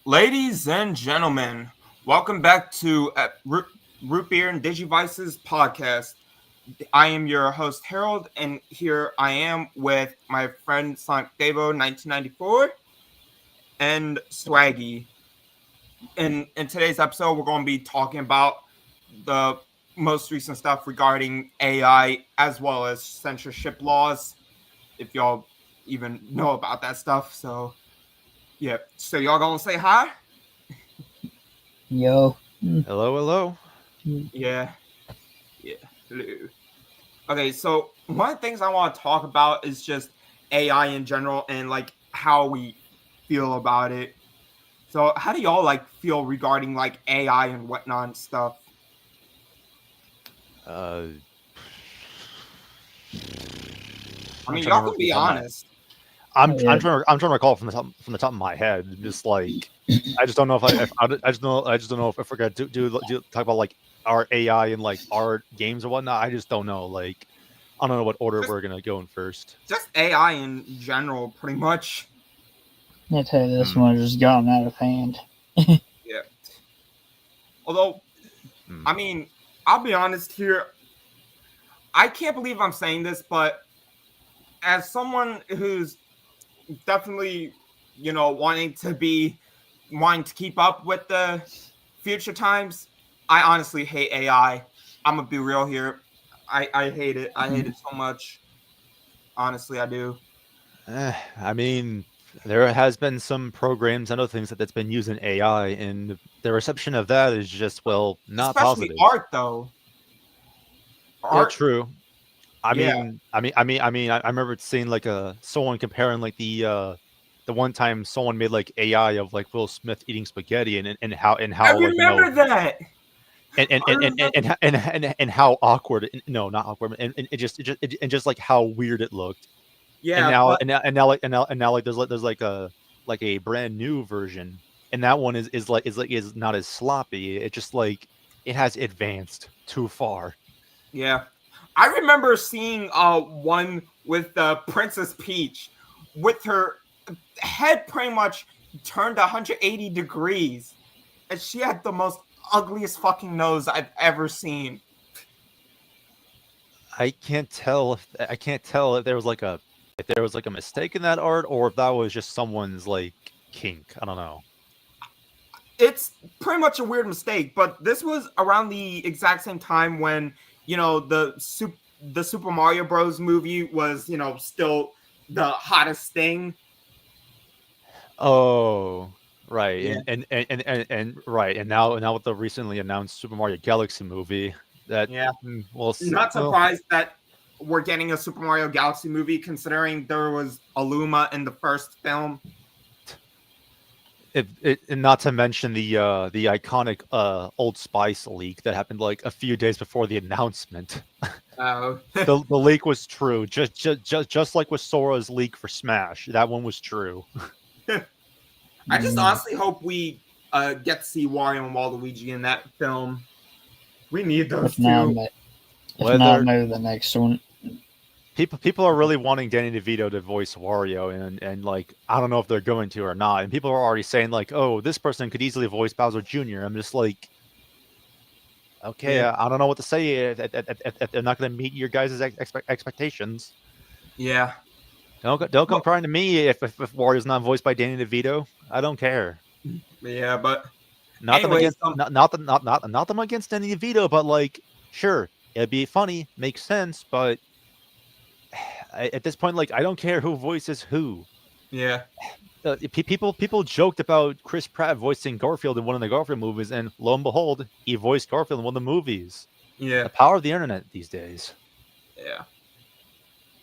Ladies and gentlemen, welcome back to Root Beer and Digivices podcast. I am your host Harold, and here I am with my friend Sonic Devo 1994 and Swaggy. In today's episode, we're going to be talking about the most recent stuff regarding AI as well as censorship laws. If y'all even know about that stuff, so y'all gonna say hi? Yo. Hello, hello. Yeah. Yeah. Okay, so one of the things I want to talk about is just AI in general and like how we feel about it. So how do y'all like feel regarding like AI and whatnot and stuff? Uh, I I'm mean, trying to y'all remember can from the be top of my. honest. I'm trying to recall from the top of my head. Just like I just don't know I just don't know if we're gonna do talk about like our AI and like our games or whatnot. I just don't know. Like I don't know what order Just we're gonna go in first. just AI in general, pretty much. I tell you, this Hmm. one just gotten out of hand. Yeah. Although, Hmm. I mean, I'll be honest here. I can't believe I'm saying this, but as someone who's definitely, wanting to keep up with the future times, I honestly hate AI. I'm gonna be real here. I hate it. I hate it so much. Honestly, I do. I mean, there has been some programs and other things that's been using AI, and the reception of that is just not Especially positive. art, though. Yeah, Art, true. yeah. I remember seeing like someone comparing like the one time someone made like AI of like Will Smith eating spaghetti and I how like remember that. I remember. and how awkward no not awkward and and just like how weird it looked and Yeah, now but like there's like a brand new version and that one is not as sloppy. It just like it has advanced too far. yeah, I remember seeing one with Princess Peach with her head pretty much turned 180 degrees, and she had the most ugliest fucking nose I've ever seen. I can't tell if there was like a mistake in that art or if that was just someone's like kink. I don't know. It's pretty much a weird mistake, but this was around the exact same time when the Super Mario Bros. Movie was still the hottest thing. Oh, right. Yeah, And right. And now with the recently announced Super Mario Galaxy movie that yeah. we'll see. Not Well, surprised that we're getting a Super Mario Galaxy movie, considering there was Aluma in the first film. and not to mention the iconic Old Spice leak that happened like a few days before the announcement. Uh, The leak was true, just like with Sora's leak for Smash. That one was true. I just Mm, honestly hope we get to see Wario and Waluigi in that film. We need if those not, two. if not, Whether maybe the next one. people are really wanting Danny DeVito to voice Wario, and like I don't know if they're going to or not. And people are already saying like, oh, this person could easily voice Bowser Jr. I'm just like, okay, Yeah, I don't know what to say if they're not going to meet your guys' expectations. yeah. Don't come Well, crying to me if Wario's not voiced by Danny DeVito. I don't care. yeah, but Not them anyways, against not them against Danny DeVito, but like sure, it'd be funny, makes sense, but at this point, like I don't care who voices who. yeah, People joked about Chris Pratt voicing Garfield in one of the Garfield movies, and lo and behold, he voiced Garfield in one of the movies. yeah, The power of the internet these days. yeah.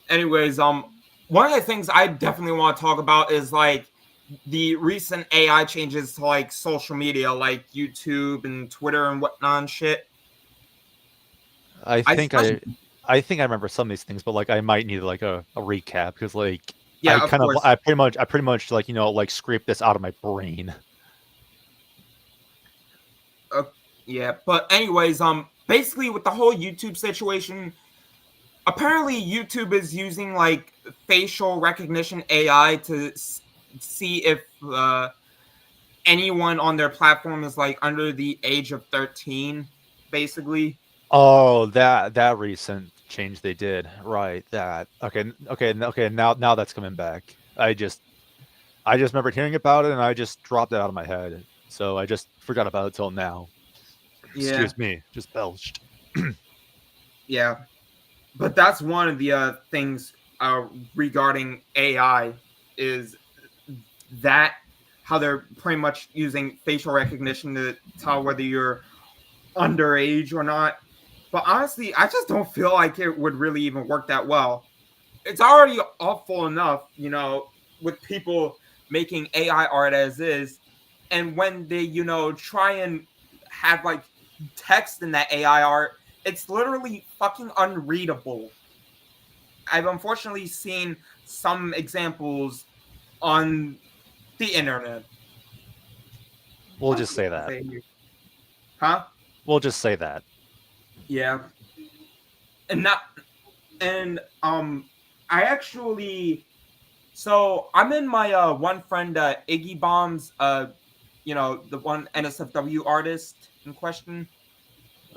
Anyways, one of the things I definitely want to talk about is like the recent AI changes to like social media, like YouTube and Twitter and whatnot and shit. I I think especially, I I think I remember some of these things, but like I might need like a recap because like yeah, of course, I pretty much like like scraped this out of my brain. uh, yeah. But anyways, basically with the whole YouTube situation, apparently YouTube is using like facial recognition AI to see if anyone on their platform is like under the age of 13, basically. Oh, that recent change they did, right? That okay. Now that's coming back. I just remembered hearing about it, and I just dropped it out of my head. So I just forgot about it till now. Yeah, Excuse me, just belched. yeah. But that's one of the things regarding AI is that how they're pretty much using facial recognition to tell whether you're underage or not. But honestly, I just don't feel like it would really even work that well. It's already awful enough, with people making AI art as is. And when they, try and have like text in that AI art, it's literally fucking unreadable. I've unfortunately seen some examples on the internet. We'll just say that. Huh? We'll just say that. Yeah. And not and I actually so I'm in my one friend Iggy Bomb's the one NSFW artist in question.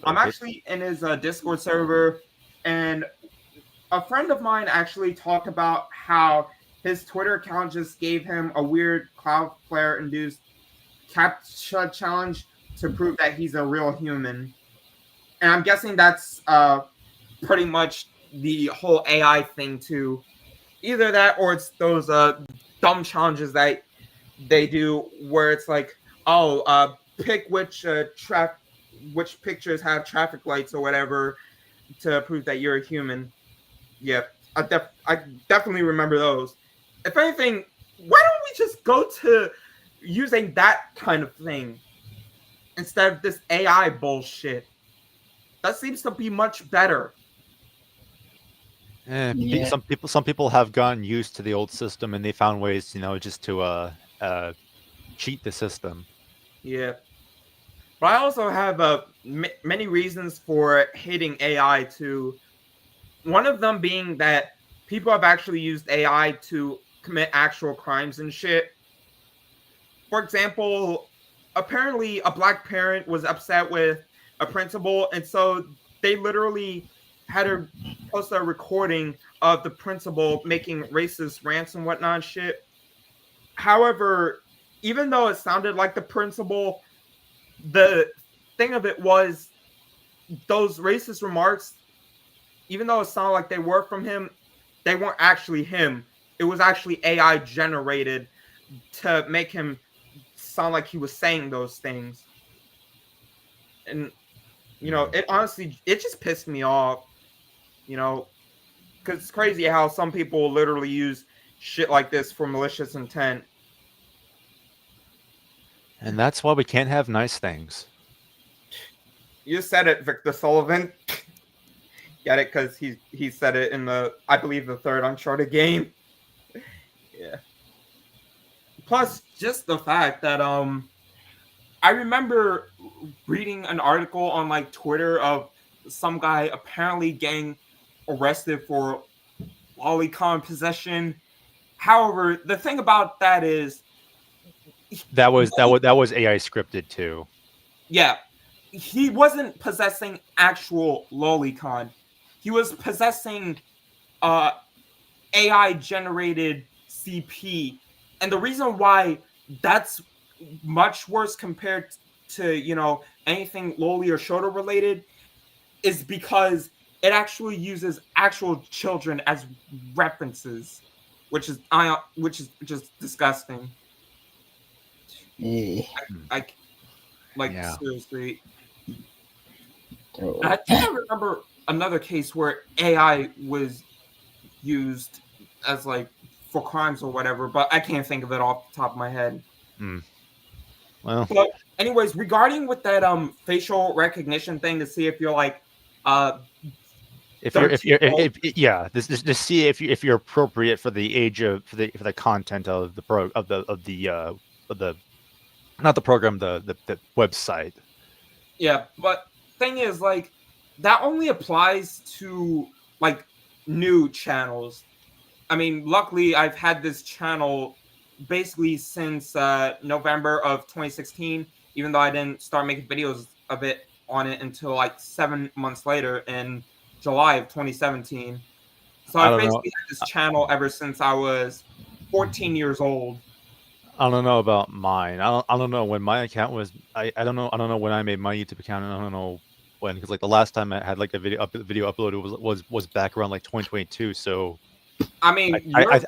I'm Okay. actually in his Discord server, and a friend of mine actually talked about how his Twitter account just gave him a weird Cloudflare induced captcha challenge to prove that he's a real human. And I'm guessing that's pretty much the whole AI thing too. Either that or it's those dumb challenges that they do where it's like, oh, pick which pictures have traffic lights or whatever to prove that you're a human. Yeah, I definitely remember those. If anything, why don't we just go to using that kind of thing instead of this AI bullshit? That seems to be much better. Yeah. Some people have gotten used to the old system, and they found ways, just to cheat the system. Yeah. But I also have many reasons for hating AI too. One of them being that people have actually used AI to commit actual crimes and shit. For example, apparently a black parent was upset with a principal, and so they literally had her post a recording of the principal making racist rants and whatnot and shit. However, even though it sounded like the principal, the thing of it was those racist remarks, even though it sounded like they were from him, they weren't actually him. It was actually AI generated to make him sound like he was saying those things. And it honestly it just pissed me off, because it's crazy how some people literally use shit like this for malicious intent. And that's why we can't have nice things. You said it, Victor Sullivan. Get it? Because he said it in I believe the third Uncharted game. Yeah. Plus, just the fact that I remember reading an article on like Twitter of some guy apparently getting arrested for lolicon possession. However, the thing about that is, That was AI scripted too. yeah, he wasn't possessing actual lolicon. He was possessing AI generated CP. And the reason why that's much worse compared to, anything loli or Shota related is because it actually uses actual children as references, which is just disgusting. Yeah. Yeah. Seriously. So, I think I remember another case where AI was used as like for crimes or whatever, but I can't think of it off the top of my head. Well, But anyways, regarding with that facial recognition thing to see if you're like if 13 you're year old, yeah, this to see if you're appropriate for the age of for the content of the not the program, the website. yeah, but thing is like that only applies to like new channels. I mean, luckily I've had this channel basically since November of 2016, even though I didn't start making videos of it on it until like 7 months later in July of 2017. So I I've don't know. basically had this channel ever since I was 14 years old. I don't know about mine. I don't know when my account was. I don't know. I don't know when I made my YouTube account. And I don't know when, because like the last time I had like a video uploaded was back around like 2022. So I mean, you're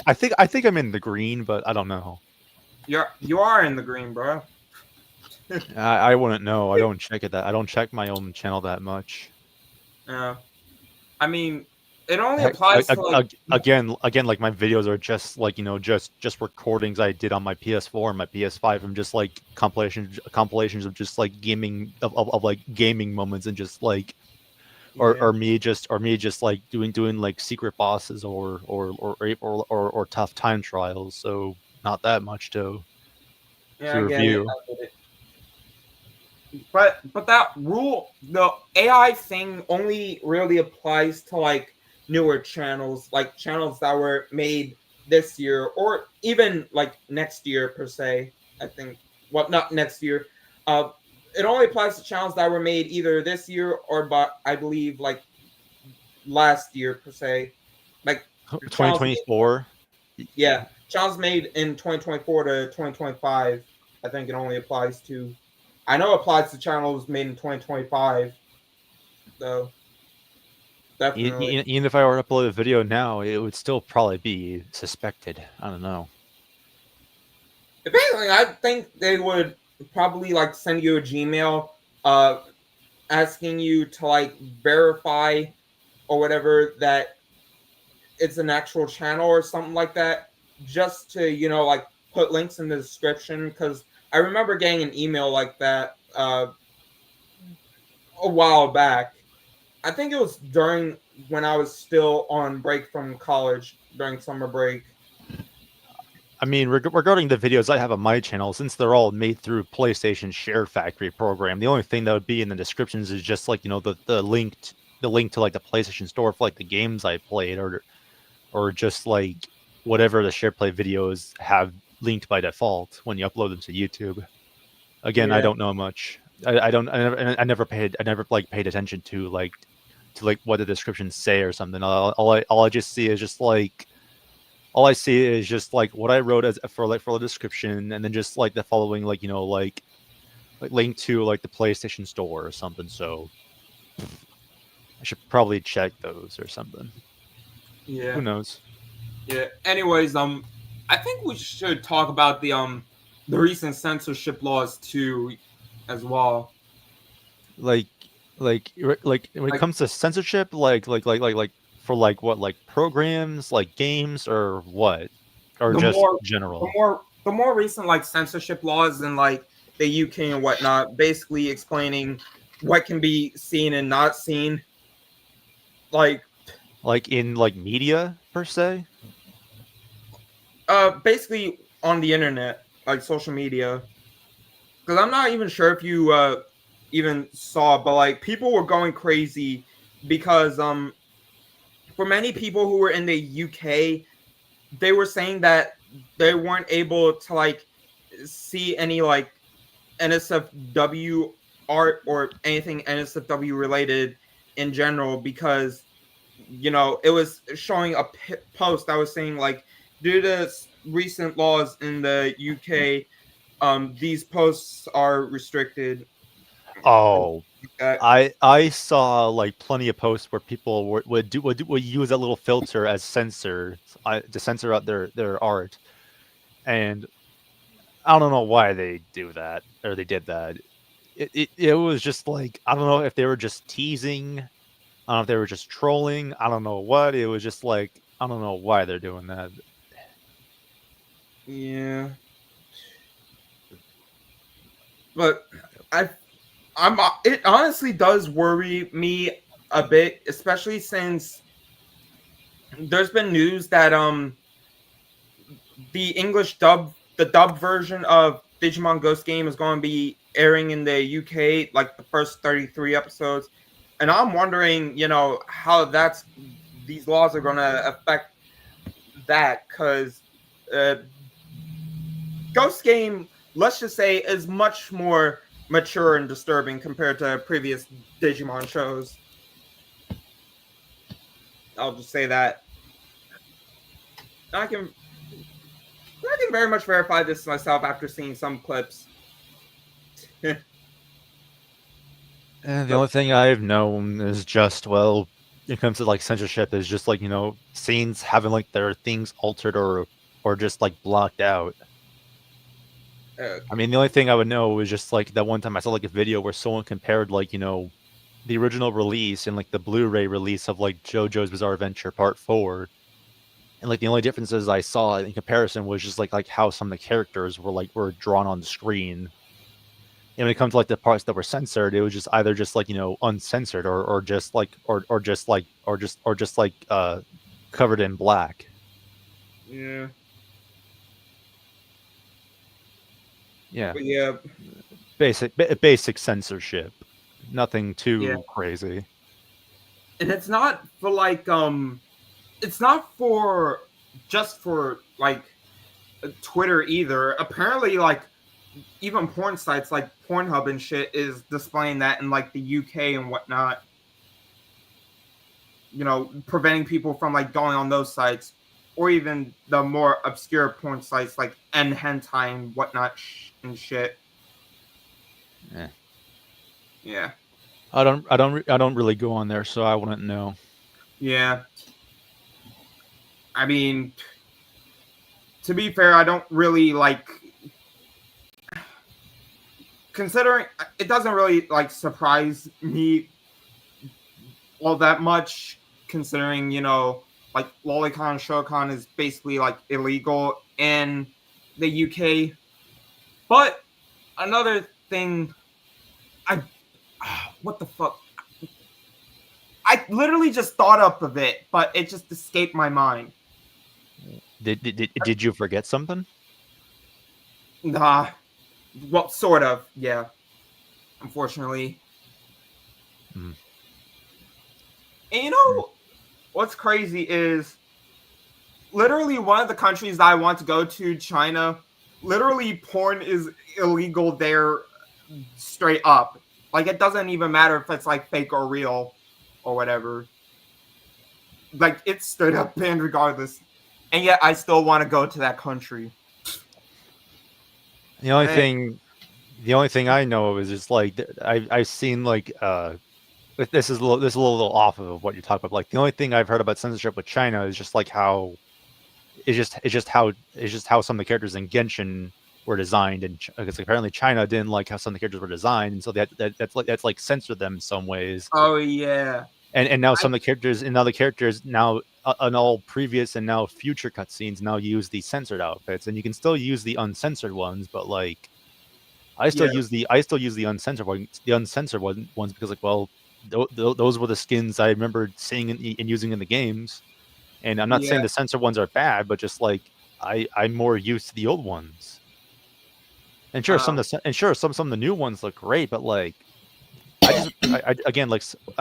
I think I'm in the green, but I don't know. you are in the green, bro. I wouldn't know. I don't check it that. I don't check my own channel that much. Yeah. I mean, it only Heck, applies to like again, like my videos are just like just recordings I did on my PS4 and my PS5. I'm just like compilations of just like gaming of like gaming moments and just like yeah. or me just like doing like secret bosses or tough time trials. So not that much Yeah, to I get it. review. I get it. But that rule, the AI thing only really applies to like newer channels, like channels that were made this year or even like next year per se. I think well, not next year. Uh, it only applies to channels that were made either this year or but I believe like last year per se. Like channels made, 2024. yeah, channels made in 2024 to 2025. I think it only applies to. I know it applies to channels made in 2025, though. Definitely. Even if I were to upload a video now, it would still probably be suspected. I don't know. If anything, I think they would probably like send you a Gmail, uh, asking you to like verify or whatever that it's an actual channel or something like that, just to like put links in the description. Because I remember getting an email like that a while back. I think it was during when I was still on break from college during summer break. I mean, regarding the videos I have on my channel, since they're all made through PlayStation Share Factory program, the only thing that would be in the descriptions is just like the link to like the PlayStation Store for like the games I played, or just like whatever the share play videos have linked by default when you upload them to YouTube. Again, I Yeah, don't know much. I don't. I never like paid attention to like what the descriptions say or something. All I just see is just like all I see is just like what I wrote as for the description, and then just like the following like link to like the PlayStation Store or something. So I should probably check those or something. yeah, Who knows? yeah. Anyways, I think we should talk about the recent censorship laws too, as well. Like like when it Like comes to censorship, like for like what, like programs, like games, or what, or the just more, the general. more, the more recent like censorship laws in like the UK and whatnot, basically explaining what can be seen and not seen. Like Like in like media per se. basically on the internet, like social media. Because I'm not even sure if you even saw, but like people were going crazy because for many people who were in the UK, they were saying that they weren't able to like see any like NSFW art or anything NSFW related in general because it was showing a post that was saying like due to recent laws in the UK, these posts are restricted. Oh, Uh, I saw like plenty of posts where people would use that little filter as censor, to censor out their art, and I don't know why they do that, or they did that. It was just like, I don't know if they were just teasing. I don't know if they were just trolling. I don't know what. It was just like, I don't know why they're doing that. yeah, but I I'm it honestly does worry me a bit, especially since there's been news that the dub version of Digimon Ghost Game is going to be airing in the UK, like the first 33 episodes, and I'm wondering, how these laws are going to affect that because uh, Ghost Game, let's just say, is much more mature and disturbing compared to previous Digimon shows. I'll just say that. I can very much verify this myself after seeing some clips. And the only thing I've known is just, well, when it comes to like censorship, is just like, scenes having like their things altered or just like blocked out. I mean, the only thing I would know was just like that one time I saw like a video where someone compared like, the original release and like the Blu-ray release of like JoJo's Bizarre Adventure Part 4. And like the only differences I saw in comparison was just like how some of the characters were drawn on the screen. And when it comes to like the parts that were censored, it was just either just like uncensored or just like covered in black. Yeah. Yeah. But yeah. Basic censorship. Nothing too crazy. And it's not for like it's not for just for like Twitter either. Apparently, like even porn sites like Pornhub and shit is displaying that in like the UK and whatnot. Preventing people from like going on those sites, or even the more obscure porn sites like Hentai and whatnot and shit. Yeah. I don't really go on there, so I wouldn't know. Yeah. I mean, to be fair, I don't really like, considering it doesn't really like surprise me all that much, considering, like Lolicon and Showcon is basically like illegal in the UK. But another thing, what the fuck? I literally just thought up of it, but it just escaped my mind. Did you forget something? Nah. Well, sort of, yeah. Unfortunately. Mm. And what's crazy is literally one of the countries that I want to go to, China, literally porn is illegal there straight up. Like, it doesn't even matter if it's like fake or real or whatever. Like, it's straight up banned regardless. And yet I still want to go to that country. The only thing I know of is just like I've seen like this is a little off of what you talk about. Like the only thing I've heard about censorship with China is just like how it's just how some of the characters in Genshin were designed, and because apparently China didn't like how some of the characters were designed, and so that's like censored them in some ways. Oh yeah. And now some of the characters now on all previous and now future cutscenes now use the censored outfits, and you can still use the uncensored ones, but like I still use the uncensored ones because like, well, those were the skins I remember seeing and using in the games. And I'm not saying the censored ones are bad, but just like I'm more used to the old ones. And sure, some of the new ones look great, but like I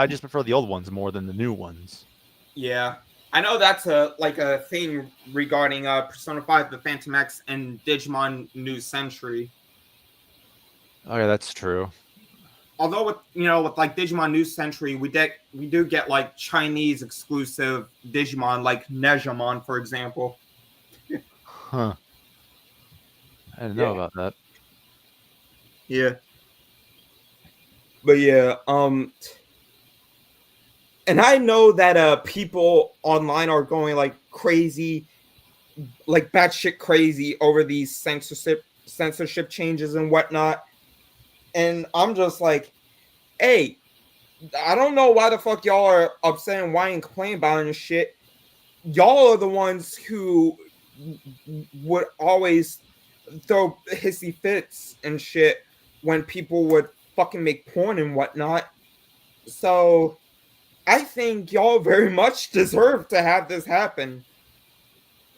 just prefer the old ones more than the new ones. Yeah, I know that's a thing regarding Persona 5, the Phantom X, and Digimon New Century. Oh yeah, that's true. Although with like Digimon New Century, we do get like Chinese exclusive Digimon like Nejamon, for example. Huh. I didn't know about that. Yeah. But yeah, and I know that people online are going like crazy, like batshit crazy over these censorship changes and whatnot. And I'm just like, hey, I don't know why the fuck y'all are upset and whining and complaining about it and shit. Y'all are the ones who would always throw hissy fits and shit when people would fucking make porn and whatnot. So I think y'all very much deserve to have this happen,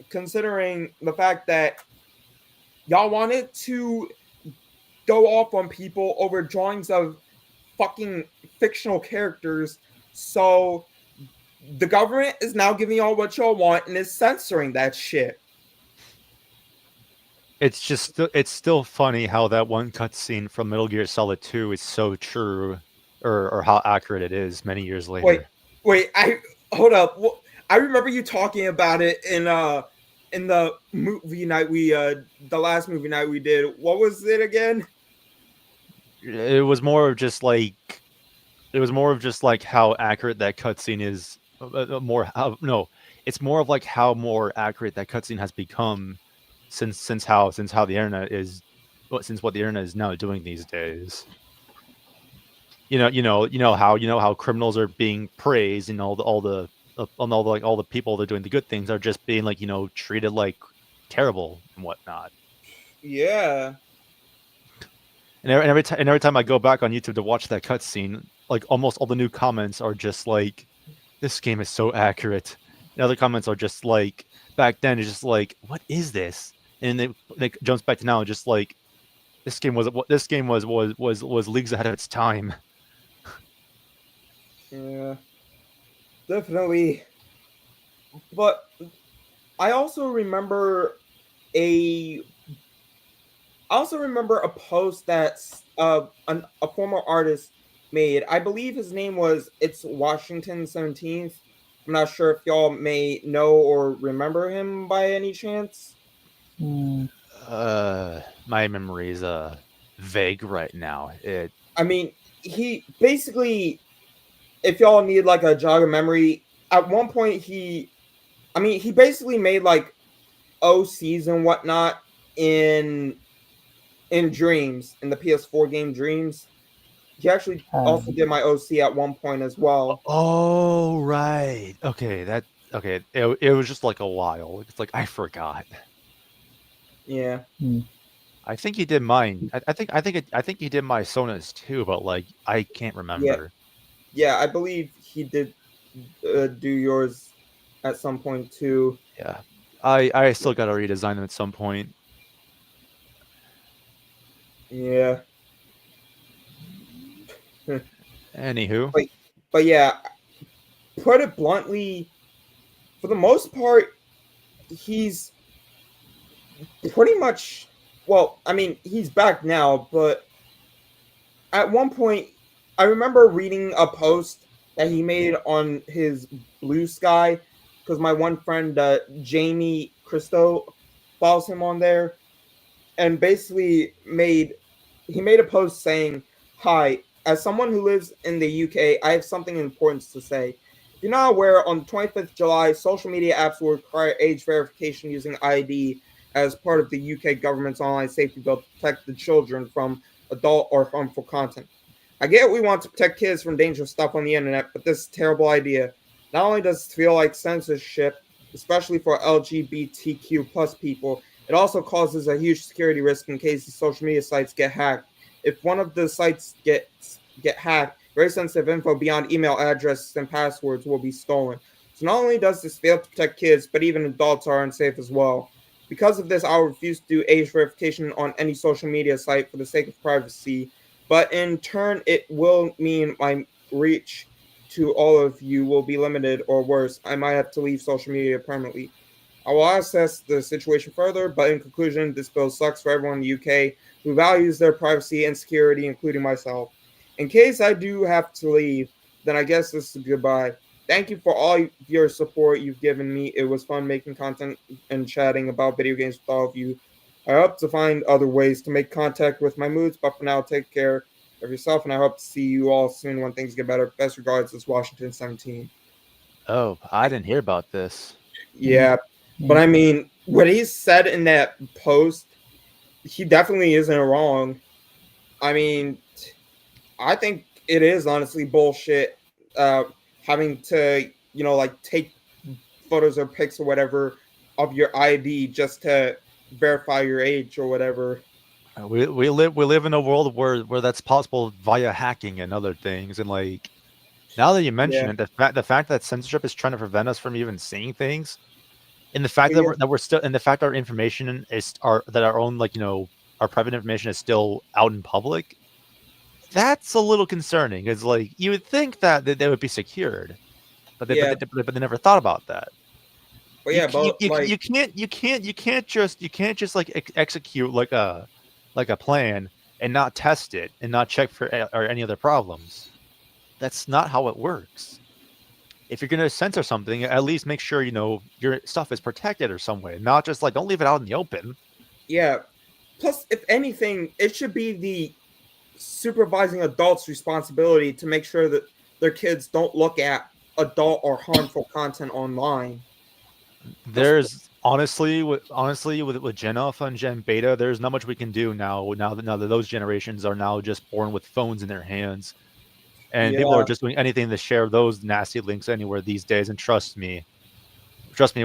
considering the fact that y'all wanted to go off on people over drawings of fucking fictional characters. So the government is now giving y'all what y'all want and is censoring that shit. it's still funny how that one cutscene from Metal Gear Solid 2 is so true, or how accurate it is many years Wait, later. wait, I hold up. I remember you talking about it in the movie night the last movie night we did. What was it again? It was more of just like how accurate that cutscene is. More how no, it's more of like how more accurate that cutscene has become since how the internet is, since what the internet is now doing these days. You know how criminals are being praised, and all the people that are doing the good things are just being like treated like terrible and whatnot. Yeah. And every time I go back on YouTube to watch that cutscene, like almost all the new comments are just like, "This game is so accurate." And other comments are just like, "Back then it's just like, what is this?" And they jumps back to now, just like, this game was leagues ahead of its time. Yeah. Definitely. But I also remember a a post that a former artist made. I believe his name was It's Washington 17th. I'm not sure if y'all may know or remember him by any chance. Mm, My memory is vague right now. I mean, he basically, if y'all need like a jog of memory, at one point he basically made like OCs and whatnot in Dreams, in the PS4 game Dreams. He actually also um, did my OC at one point as well. Oh, right. Okay. It was just like a while. It's like I forgot. Yeah, mm, I think he did mine. I think he did my Sonas too, but like I can't yeah, remember. yeah. I believe he did do yours at some point too. Yeah. I still gotta redesign them at some point. Yeah, Anywho. but yeah, put it bluntly, for the most part, he's pretty much. Well, I mean, he's back now, but at one point, I remember reading a post that he made on his Blue Sky because my one friend Jamie Christo follows him on there, and basically made a post saying, "Hi, as someone who lives in the UK, I have something important to say. If you're not aware, on the 25th of July, social media apps will require age verification using ID as part of the UK government's online safety bill to protect the children from adult or harmful content. I get we want to protect kids from dangerous stuff on the internet, but this is a terrible idea. Not only does it feel like censorship, especially for LGBTQ plus people, it also causes a huge security risk in case the social media sites get hacked. If one of the sites get hacked, very sensitive info beyond email addresses and passwords will be stolen. So not only does this fail to protect kids, but even adults are unsafe as well. Because of this, I will refuse to do age verification on any social media site for the sake of privacy. But in turn, it will mean my reach to all of you will be limited, or worse, I might have to leave social media permanently. I will assess the situation further, but in conclusion, this bill sucks for everyone in the UK who values their privacy and security, including myself. In case I do have to leave, then I guess this is goodbye. Thank you for all your support you've given me. It was fun making content and chatting about video games with all of you. I hope to find other ways to make contact with my moods, but for now, take care of yourself, and I hope to see you all soon when things get better. Best regards, this Washington 17. Oh, I didn't hear about this. mm, Yeah, but mm. I mean, what he said in that post, he definitely isn't wrong. I mean, I think it is honestly bullshit. Uh, Having to, like take photos or pics or whatever of your ID just to verify your age or whatever. We live in a world where that's possible via hacking and other things, and like now that you mention Yeah, it, the fact that censorship is trying to prevent us from even seeing things, and the fact but yeah, that we're still, and the fact our information is our own, like our private information is still out in public, that's a little concerning. It's like you would think that they would be secured, but yeah. they never thought about that. But yeah, You can't just like execute like a plan and not test it and not check for or any other problems. That's not how it works. If you're gonna censor something, at least make sure your stuff is protected or some way. Not just like don't leave it out in the open. yeah. Plus, if anything, it should be the supervising adults' responsibility to make sure that their kids don't look at adult or harmful content online. There's honestly with Gen Alpha and Gen Beta, there's not much we can do now. Now that those generations are now just born with phones in their hands, and people Yeah, are just doing anything to share those nasty links anywhere these days. And trust me,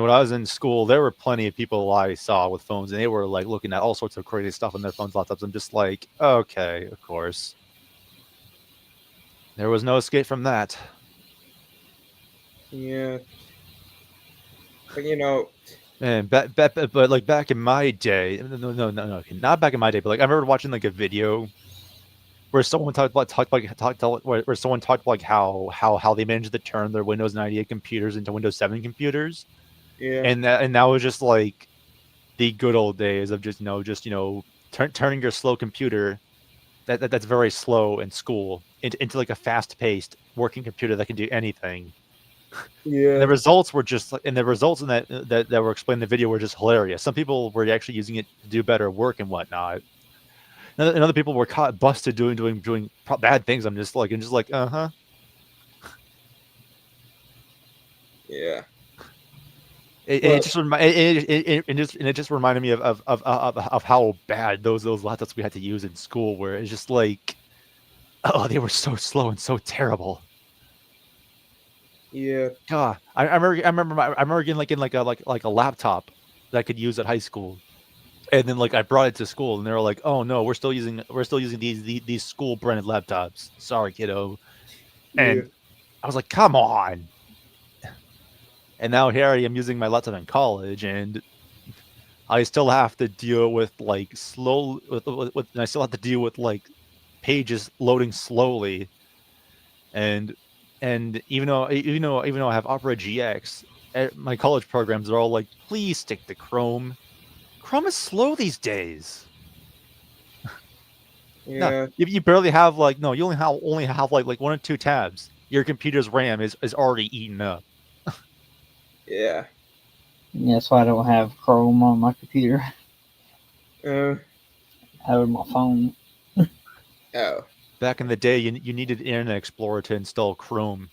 when I was in school, there were plenty of people I saw with phones, and they were like looking at all sorts of crazy stuff on their phones, laptops. I'm just like, okay, of course. There was no escape from that. yeah. But And but like back in my day, no, not back in my day, but like I remember watching like a video where someone where someone talked like how they managed to turn their Windows 98 computers into Windows 7 computers, yeah, and that was just like the good old days of just turning your slow computer that's very slow in school into like a fast paced working computer that can do anything. And yeah, the results were just and the results in that were explained in the video were just hilarious. Some people were actually using it to do better work and whatnot. And other people were caught busted doing bad things. I'm just like, uh-huh. yeah. It just reminded me of how bad those laptops we had to use in school, where it's just like, oh, they were so slow and so terrible. Yeah, God, I remember getting like a laptop that I could use at high school, and then like I brought it to school, and they were like, "Oh no, we're still using these school branded laptops. Sorry, kiddo." yeah, And I was like, "Come on!" And now here I am using my laptop in college, and I still have to deal with like and I still have to deal with like pages loading slowly, and even though I have Opera GX, my college programs are all like, please stick to Chrome. Chrome is slow these days. No, yeah, you barely have like no, you only have like one or two tabs. Your computer's RAM is already eaten up. yeah. Yeah, that's why I don't have Chrome on my computer. Uh, I have it on my phone. oh, Back in the day, you needed Internet Explorer to install Chrome.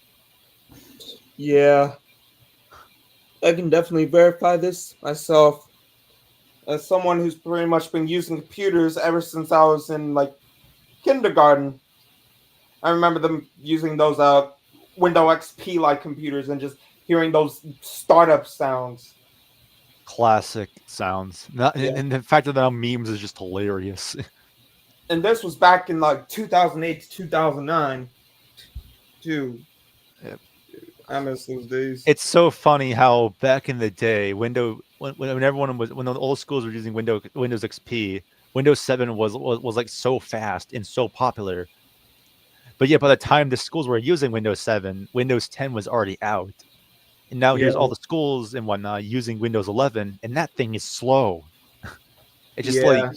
yeah. I can definitely verify this myself as someone who's pretty much been using computers ever since I was in like kindergarten. I remember them using those Windows XP like computers and just hearing those startup sounds. Classic sounds. Not, Yeah. and the fact that now memes is just hilarious. And this was back in like 2008 to 2009. Dude, Yep. I miss those days. It's so funny how back in the day, when the old schools were using Windows XP, Windows 7 was like so fast and so popular. But yeah, by the time the schools were using Windows 7, Windows 10 was already out. And now Yeah, here's all the schools and whatnot using Windows 11, and that thing is slow. It's just like, yeah,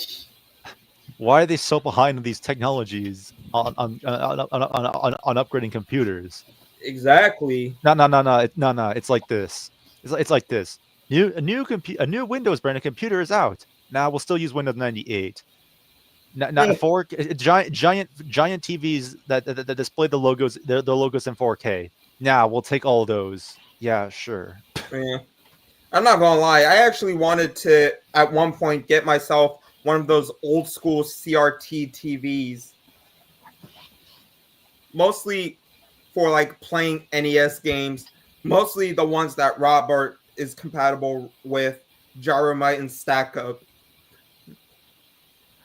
why are they so behind on these technologies on upgrading computers? exactly. No. It's like this. It's like this. A new Windows branded computer is out. Now we'll still use Windows 98. Not 4 giant TVs that display the logos the logos in 4K. Now we'll take all those. Yeah, sure. Yeah. I'm not gonna lie. I actually wanted to at one point get myself one of those old school CRT TVs, mostly for like playing NES games. Mostly the ones that Robert is compatible with, Gyromite and Stack Up.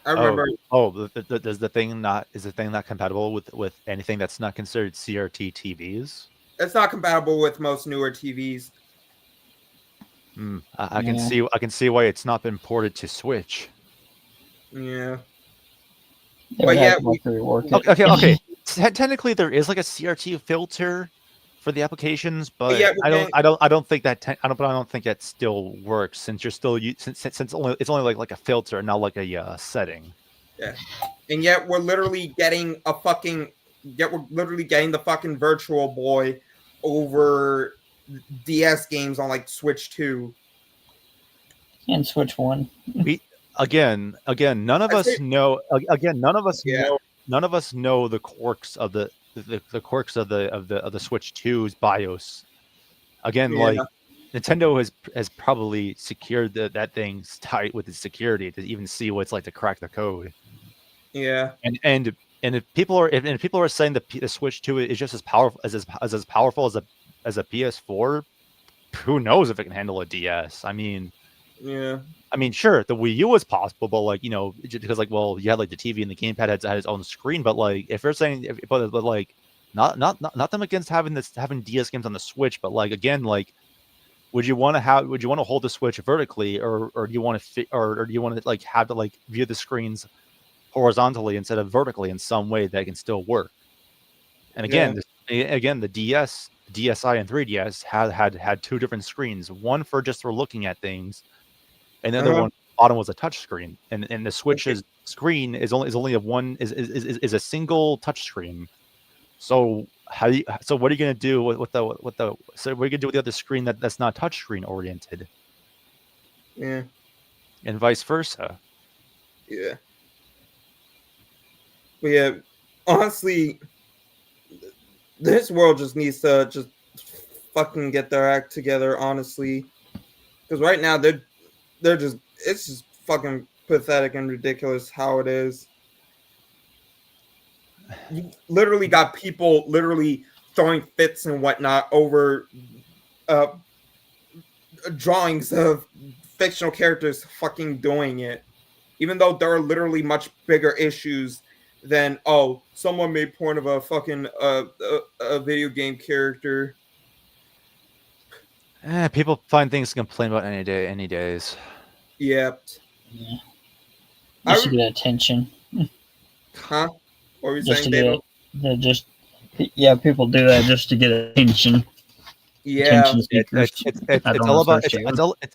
I remember Does the thing not is the thing not compatible with anything that's not considered CRT TVs? it's not compatible with most newer TVs. I can see why it's not been ported to Switch. Yeah. They But would yeah, have to like rework it. Okay. Technically, there is like a CRT filter for the applications, but Yeah, I don't think that I don't think that still works since you're still since it's only like a filter, not like a setting. yeah, and yet we're literally getting the fucking Virtual Boy over DS games on like Switch 2. And Switch 1. We again, none of I us say, know. Again, yeah, none of us know the quirks of the quirks of the Switch 2's BIOS. Again, yeah, like Nintendo has probably secured that thing's tight with its security to even see what it's like to crack the code. yeah, And if people are saying the Switch 2 is just as powerful as powerful as a PS4, who knows if it can handle a DS? yeah, Sure, the Wii U was possible, but like because like well, you had like the TV and the gamepad had its own screen, but like if you're saying, but like not them against having DS games on the Switch, but like again, like would you want to hold the Switch vertically, or do you want to or do you want to like have to like view the screens horizontally instead of vertically in some way that can still work? And again, the DS, DSi, and 3DS had two different screens, one for just for looking at things, and the other one bottom was a touch screen, and the Switch's screen is only a single touch screen. So what are you gonna do with the what are you gonna do with the other screen that's not touch screen oriented? yeah, And vice versa. yeah. But yeah, honestly, this world just needs to just fucking get their act together, honestly, because right now they're just it's just fucking pathetic and ridiculous how it is. You literally got people literally throwing fits and whatnot over uh, drawings of fictional characters fucking doing it, even though there are literally much bigger issues than someone made porn of a fucking a video game character. People find things to complain about any day, any days. Yep. Yeah. Just to get attention. Huh? What were you Just saying, to Dave? get people do that just to get attention. Yeah. Attention seekers.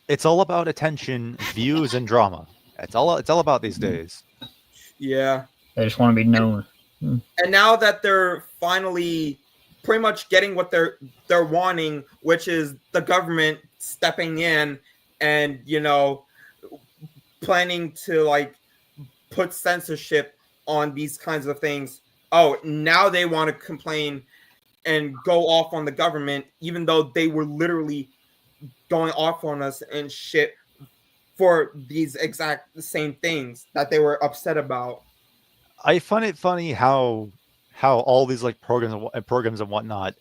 It's all about attention, views, and drama. It's all about these days. Yeah. They just want to be known. And now that they're finally pretty much getting what they're wanting, which is the government stepping in and planning to like put censorship on these kinds of things. Now they want to complain and go off on the government, even though they were literally going off on us and shit for these exact same things that they were upset about. I find it funny how all these like programs and whatnot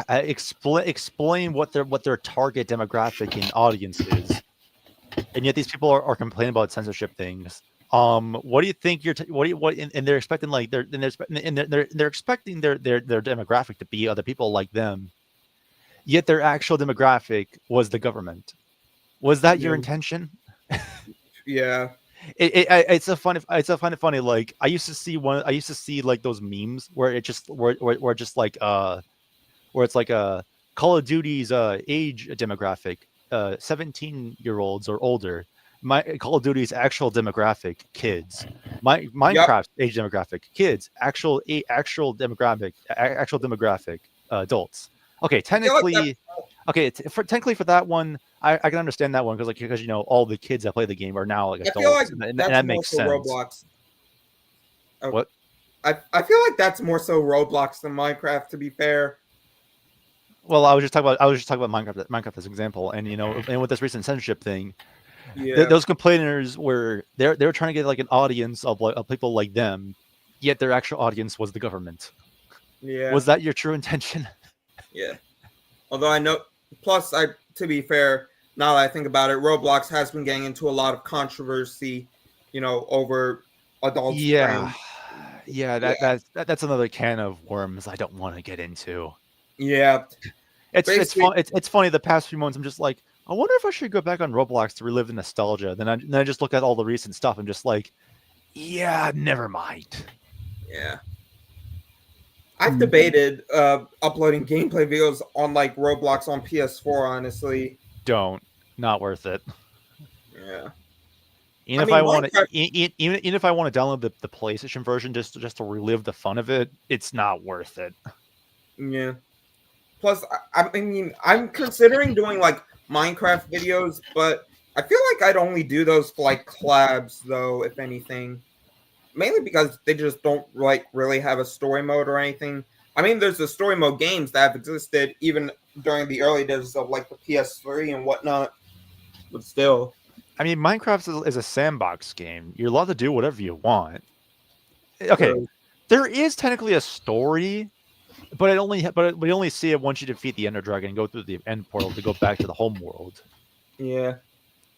explain what their target demographic and audience is, and yet these people are complaining about censorship things. What do you think and they're expecting like they're expecting their demographic to be other people like them, yet their actual demographic was the government. Was that your intention? Yeah. It's a funny like I used to see like those memes where it just where just like where it's like Call of Duty's age demographic 17-year-olds or older. My Call of Duty's actual demographic kids. Minecraft's age demographic kids. Actual demographic adults. Okay, technically technically for that one I can understand that one because all the kids that play the game are now like adults, and that makes sense. Roblox. What? I feel like that's more so Roblox than Minecraft, to be fair. Well, I was just talking about Minecraft as an example, and and with this recent censorship thing, those complainers they were trying to get like an audience of people like them, yet their actual audience was the government. Yeah. Was that your true intention? Yeah. Although I know, to be fair, now that I think about it, Roblox has been getting into a lot of controversy, over adults. Yeah. That's another can of worms I don't want to get into. Yeah. It's funny. The past few months, I'm just like, I wonder if I should go back on Roblox to relive the nostalgia. Then I just look at all the recent stuff. I'm just like, yeah, never mind. Yeah. I've debated uploading gameplay videos on like Roblox on PS4. Honestly, Not worth it. yeah. Even I if mean, I want to, Minecraft. even if I want to download the PlayStation version just to relive the fun of it, it's not worth it. Yeah. Plus, I mean, I'm considering doing like Minecraft videos, but I feel like I'd only do those for like collabs, though, if anything. Mainly because they just don't like really have a story mode or anything. I mean, there's the story mode games that have existed even during the early days of like the PS3 and whatnot, but still. I mean, Minecraft is a sandbox game. You're allowed to do whatever you want. Okay, True. there is technically a story, but we only see it once you defeat the Ender Dragon and go through the end portal to go back to the home world. Yeah.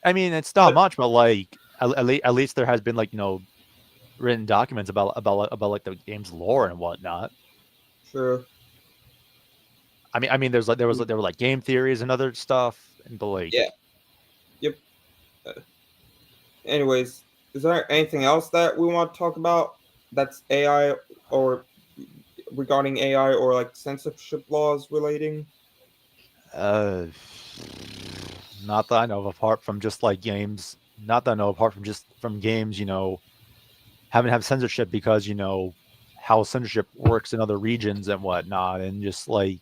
I mean, it's not much, but like at least there has been like written documents about like the game's lore and whatnot. True. I mean, there were like game theories and other stuff, and but like Yeah. Yep. Anyways, is there anything else that we want to talk about that's AI or regarding AI or like censorship laws relating? Not that I know of, apart from just like games. Not that I know apart from just from games, having to have censorship because how censorship works in other regions and whatnot, and just like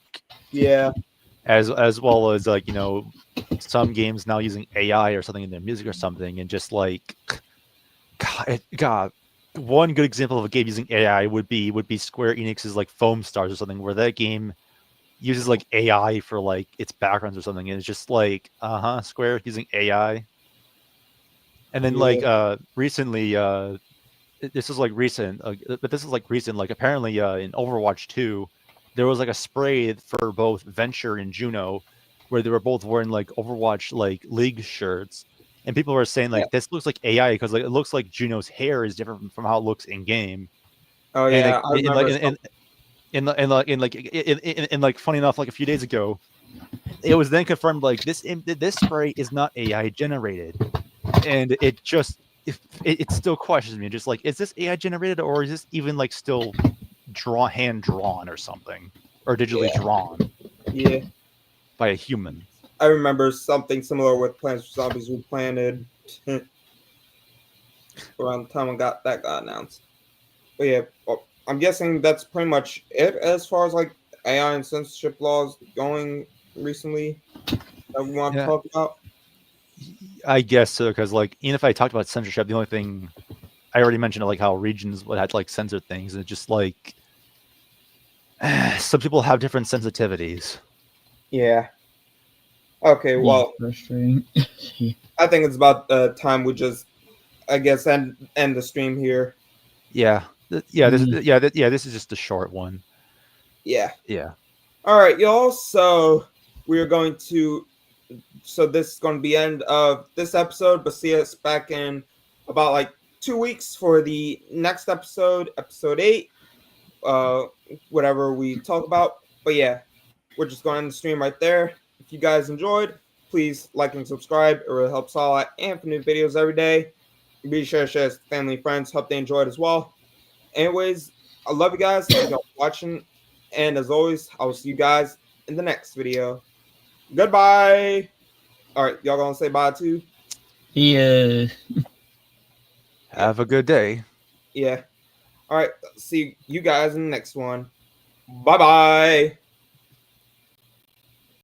Yeah. as well as like some games now using AI or something in their music or something, and just like God, one good example of a game using AI would be Square Enix's like Foam Stars or something, where that game uses like AI for like its backgrounds or something, and it's just like Square using AI. And then like recently, this is like recent, but this is like recent. Like apparently, in Overwatch 2, there was like a spray for both Venture and Juno, where they were both wearing like Overwatch like League shirts, and people were saying Yeah. like this looks like AI because like it looks like Juno's hair is different from how it looks in game, Oh and yeah, like I remember. in like funny enough, like a few days ago, it was then confirmed like this spray is not AI generated, and it still questions me, just like, is this AI generated or is this even like still hand drawn or something, or digitally drawn Yeah, by a human? I remember something similar with Plants vs Zombies Replanted around the time that got announced. But yeah, well, I'm guessing that's pretty much it as far as like AI and censorship laws going recently that we want to Yeah, talk about. I guess so, because like even if I talked about censorship, the only thing I already mentioned like how regions would have to like censor things, and it's just like some people have different sensitivities. Yeah. Okay, Yeah, well, frustrating. I think it's about time we just, I guess, end the stream here. Yeah, this is just a short one. Yeah. Yeah. All right, y'all. So we are going to. So this is going to be end of this episode, but see us back in about like 2 weeks for the next episode, episode 8. Uh, whatever we talk about. But yeah, we're just going to end the stream right there. If you guys enjoyed, please like and subscribe. It really helps all out. And for new videos every day, be sure to share with family and friends. Hope they enjoyed as well. Anyways, I love you guys. Thank y'all for watching. And as always, I will see you guys in the next video. Goodbye. All right, y'all gonna say bye too? Yeah. Have a good day. Yeah. All right. See you guys in the next one. Bye bye.